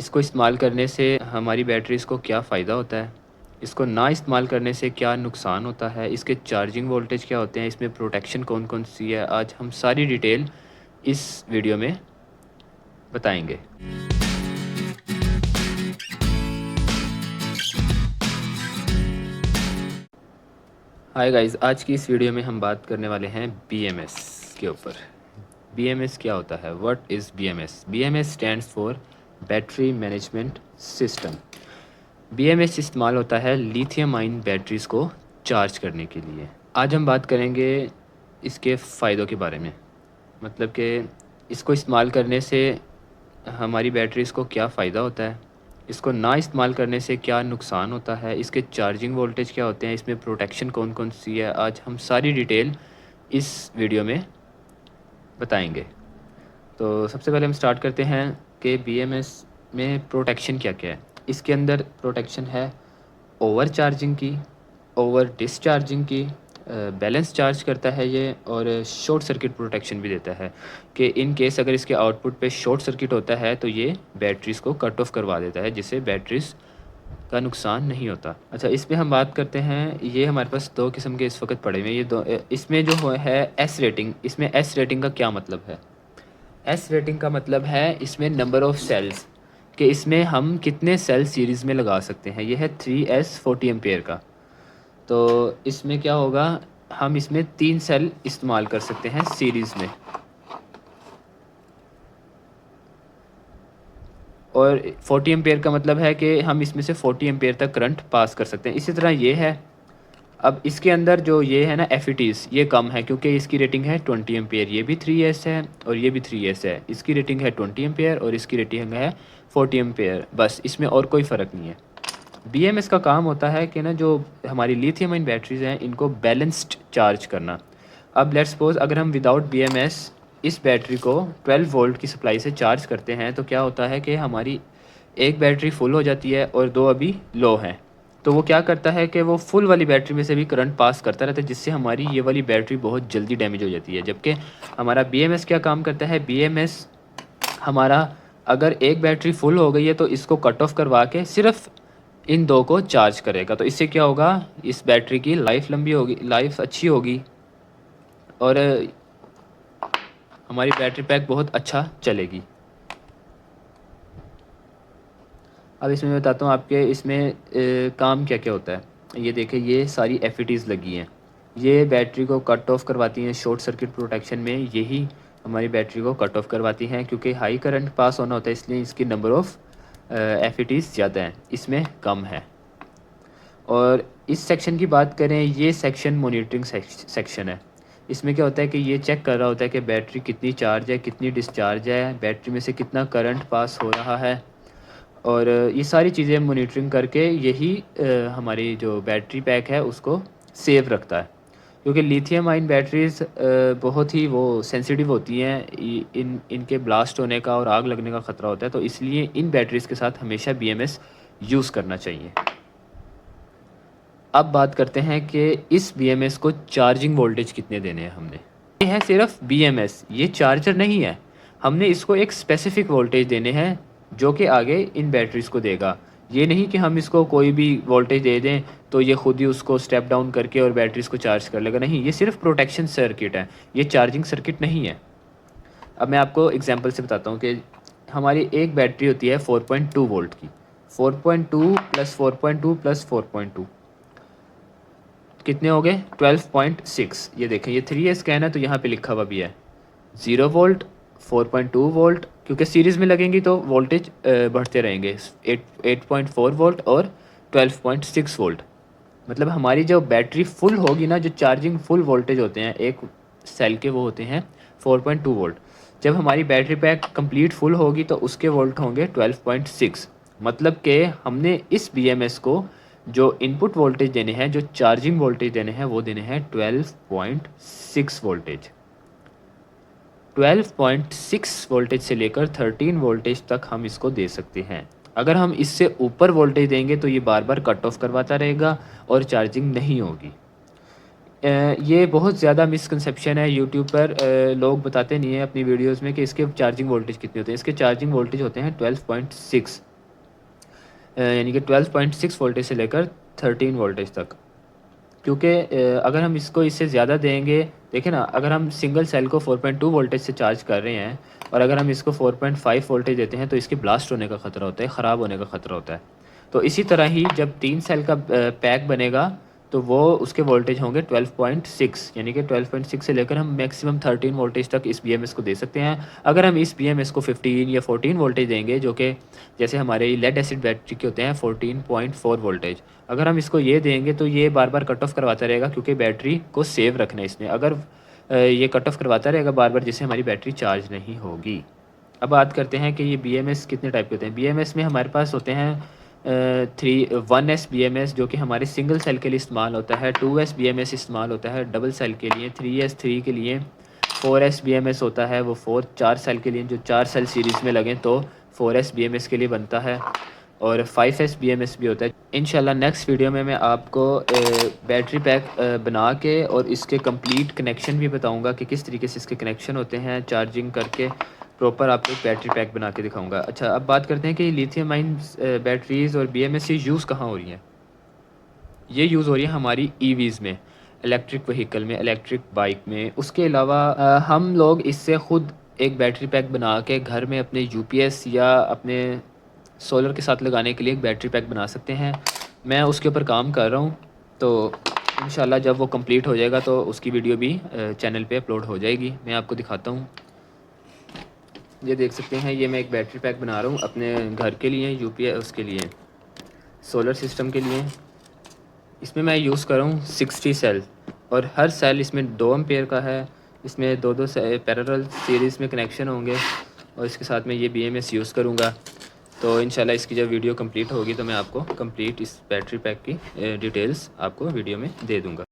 इसको इस्तेमाल करने से हमारी बैटरीज़ को क्या फ़ायदा होता है? इसको ना इस्तेमाल करने से क्या नुकसान होता है? इसके चार्जिंग वोल्टेज क्या होते हैं? इसमें प्रोटेक्शन कौन-कौन सी है? आज हम सारी डिटेल इस वीडियो में बताएँगे। हाय गाइस, आज की इस वीडियो में हम बात करने वाले हैं बीएमएस के ऊपर। बीएमएस क्या होता है? What is BMS? BMS stands for battery management system. BMS इस्तेमाल होता है लिथियम आयन बैटरीज़ को चार्ज करने के लिए। आज हम बात करेंगे इसके फ़ायदों के बारे में, मतलब कि इसको इस्तेमाल करने से हमारी बैटरीज़ को क्या फ़ायदा होता है, इसको ना इस्तेमाल करने से क्या नुकसान होता है, इसके चार्जिंग वोल्टेज क्या होते हैं, इसमें प्रोटेक्शन कौन-कौन सी है, आज हम सारी डिटेल इस वीडियो में बताएँगे। तो सबसे पहले हम स्टार्ट करते हैं कि बीएमएस में प्रोटेक्शन क्या-क्या है। इसके अंदर प्रोटेक्शन है ओवर चार्जिंग की, ओवर डिस्चार्जिंग की, बैलेंस चार्ज करता है ये, और शॉर्ट सर्किट प्रोटेक्शन भी देता है कि इन केस अगर इसके आउटपुट पे शॉर्ट सर्किट होता है तो ये बैटरीज़ को कट ऑफ करवा देता है, जिससे बैटरीज़ का नुकसान नहीं होता। अच्छा, इसमें हम बात करते हैं, ये हमारे पास 2 किस्म के इस वक़्त पड़े हुए हैं। ये 2 इसमें जो है एस रेटिंग, इसमें एस रेटिंग का क्या मतलब है? एस रेटिंग का मतलब है इसमें नंबर ऑफ़ सेल्स, कि इसमें हम कितने सेल सीरीज़ में लगा सकते हैं। ये है 3S 40 एम्पेयर का। तो इसमें क्या होगा, हम इसमें 3 सेल इस्तेमाल कर सकते हैं सीरीज़ में, और 40 एम्पेयर का मतलब है कि हम इसमें से 40 एम्पेयर तक करंट पास कर सकते हैं। इसी तरह ये है। अब इसके अंदर जो ये है ना एफईटीज़, ये कम है क्योंकि इसकी रेटिंग है 20 एम्पेयर। ये भी 3S है और ये भी 3S है। इसकी रेटिंग है 20 एम्पेयर और इसकी रेटिंग है 40 एम्पेयर। बस इसमें और कोई फ़र्क नहीं है। बीएमएस का काम होता है कि ना जो हमारी लिथियम आयन बैटरीज़ हैं इनको बैलेंस्ड चार्ज करना। अब लेट्स सपोज़ अगर हम विदाउट बीएमएस इस बैटरी को 12 वोल्ट की सप्लाई से चार्ज करते हैं तो क्या होता है कि हमारी एक बैटरी फुल हो जाती है और 2 अभी लो हैं। तो वो क्या करता है कि वो फुल वाली बैटरी में से भी करंट पास करता रहता है, जिससे हमारी ये वाली बैटरी बहुत जल्दी डैमेज हो जाती है। जबकि हमारा बीएमएस क्या काम करता है, बीएमएस हमारा अगर एक बैटरी फुल हो गई है तो इसको कट ऑफ करवा के सिर्फ इन 2 को चार्ज करेगा। तो इससे क्या होगा, इस बैटरी की लाइफ लंबी होगी, लाइफ अच्छी होगी, और हमारी बैटरी पैक बहुत अच्छा चलेगी। अब इसमें मैं बताता हूँ आपके इसमें काम क्या क्या होता है। ये देखिए, ये सारी एफईटीज़ लगी हैं, ये बैटरी को कट ऑफ करवाती हैं। शॉर्ट सर्किट प्रोटेक्शन में यही हमारी बैटरी को कट ऑफ करवाती हैं, क्योंकि हाई करंट पास होना होता है, इसलिए इसकी नंबर ऑफ़ एफईटीज़ ज़्यादा हैं, इसमें कम है। और इस सेक्शन की बात करें, ये सेक्शन मॉनिटरिंग सेक्शन है। इसमें क्या होता है कि ये चेक कर रहा होता है कि बैटरी कितनी चार्ज है, कितनी डिस्चार्ज है, बैटरी में से कितना करंट पास हो रहा है, और ये सारी चीज़ें मॉनिटरिंग करके यही हमारी जो बैटरी पैक है उसको सेव रखता है। क्योंकि लिथियम आयन बैटरीज़ बहुत ही वो सेंसिटिव होती हैं, इनके ब्लास्ट होने का और आग लगने का ख़तरा होता है, तो इसलिए इन बैटरीज़ के साथ हमेशा बीएमएस यूज़ करना चाहिए। अब बात करते हैं कि इस बीएमएस को चार्जिंग वोल्टेज कितने देने हैं हमने। ये है सिर्फ बीएमएस, ये चार्जर नहीं है। हमने इसको एक स्पेसिफिक वोल्टेज देने हैं जो कि आगे इन बैटरीज़ को देगा। ये नहीं कि हम इसको कोई भी वोल्टेज दे दें तो ये खुद ही उसको स्टेप डाउन करके और बैटरीज़ को चार्ज कर लेगा। नहीं, ये सिर्फ प्रोटेक्शन सर्किट है, ये चार्जिंग सर्किट नहीं है। अब मैं आपको एग्जांपल से बताता हूँ कि हमारी एक बैटरी होती है 4.2 वोल्ट की। 4.2 प्लस 4.2 प्लस 4.2 कितने हो गए? 12.6। ये देखें, ये 3S का है ना, तो यहाँ पे लिखा हुआ भी है 0 वोल्ट, 4.2 वोल्ट, क्योंकि सीरीज़ में लगेंगी तो वोल्टेज बढ़ते रहेंगे, 8.4 वोल्ट और 12.6 वोल्ट। मतलब हमारी जो बैटरी फुल होगी ना, जो चार्जिंग फुल वोल्टेज होते हैं एक सेल के, वो होते हैं 4.2 वोल्ट। जब हमारी बैटरी पैक कंप्लीट फुल होगी तो उसके वोल्ट होंगे 12.6। मतलब कि हमने इस बीएमएस को जो इनपुट वोल्टेज देने हैं, जो चार्जिंग वोल्टेज देने हैं, वो देने हैं 12.6 वोल्टेज। 12.6 वोल्टेज से लेकर 13 वोल्टेज तक हम इसको दे सकते हैं। अगर हम इससे ऊपर वोल्टेज देंगे तो ये बार बार कट ऑफ करवाता रहेगा और चार्जिंग नहीं होगी। ये बहुत ज़्यादा मिसकंसेप्शन है यूट्यूब पर। लोग बताते नहीं हैं अपनी वीडियोस में कि इसके चार्जिंग वोल्टेज कितने होते हैं। इसके चार्जिंग वोल्टेज होते हैं 12.6। यानी कि 12.6 वोल्टेज से लेकर 13 वोल्टेज तक। क्योंकि अगर हम इसको इससे ज़्यादा देंगे, देखिए ना, अगर हम सिंगल सेल को 4.2 वोल्टेज से चार्ज कर रहे हैं और अगर हम इसको 4.5 वोल्टेज देते हैं तो इसके ब्लास्ट होने का ख़तरा होता है, ख़राब होने का ख़तरा होता है। तो इसी तरह ही जब 3 सेल का पैक बनेगा तो वो उसके वोल्टेज होंगे 12.6, यानी कि 12.6 से लेकर हम मैक्सिमम 13 वोल्टेज तक इस बीएमएस को दे सकते हैं। अगर हम इस बीएमएस को 15 या 14 वोल्टेज देंगे, जो कि जैसे हमारे लेड एसिड बैटरी के होते हैं 14.4 वोल्टेज, अगर हम इसको ये देंगे तो ये बार बार कट ऑफ करवाता रहेगा, क्योंकि बैटरी को सेव रखना है इसने। अगर ये कट ऑफ करवाता रहेगा बार बार, जिससे हमारी बैटरी चार्ज नहीं होगी। अब बात करते हैं कि ये बीएमएस कितने टाइप के होते हैं। बीएमएस में हमारे पास होते हैं 1S BMS, जो कि हमारे सिंगल सेल के लिए इस्तेमाल होता है। 2S BMS इस्तेमाल होता है डबल सेल के लिए। 3S के लिए। 4S BMS होता है, वो 4 सेल के लिए, जो 4 सेल सीरीज़ में लगें तो 4S BMS के लिए बनता है। और 5S BMS भी होता है। इंशाल्लाह नेक्स्ट वीडियो में मैं आपको बैटरी पैक बना के और इसके कंप्लीट कनेक्शन भी बताऊंगा कि किस तरीके से इसके कनेक्शन होते हैं, चार्जिंग करके प्रॉपर आपको एक बैटरी पैक बना के दिखाऊंगा। अच्छा, अब बात करते हैं कि लिथियम आयन बैटरीज़ और BMS ये यूज़ कहाँ हो रही हैं। ये यूज़ हो रही है हमारी EVs में, इलेक्ट्रिक व्हीकल में, इलेक्ट्रिक बाइक में। उसके अलावा हम लोग इससे ख़ुद एक बैटरी पैक बना के घर में अपने UPS या अपने सोलर के साथ लगाने के लिए एक बैटरी पैक बना सकते हैं। मैं उसके ऊपर काम कर रहा हूँ, तो इंशाल्लाह जब वो कंप्लीट हो जाएगा तो उसकी वीडियो भी चैनल पे अपलोड हो जाएगी। मैं आपको दिखाता हूँ। ये देख सकते हैं, ये मैं एक बैटरी पैक बना रहा हूँ अपने घर के लिए, UPS उसके लिए, सोलर सिस्टम के लिए। इसमें मैं यूज़ कर रहा हूँ 60 सेल, और हर सेल इसमें 2 एम्पेयर का है। इसमें 2 पैरेलल सीरीज़ में कनेक्शन होंगे, और इसके साथ में ये BMS यूज़ करूँगा। तो इंशाल्लाह इसकी जब वीडियो कंप्लीट होगी तो मैं आपको कंप्लीट इस बैटरी पैक की डिटेल्स आपको वीडियो में दे दूँगा।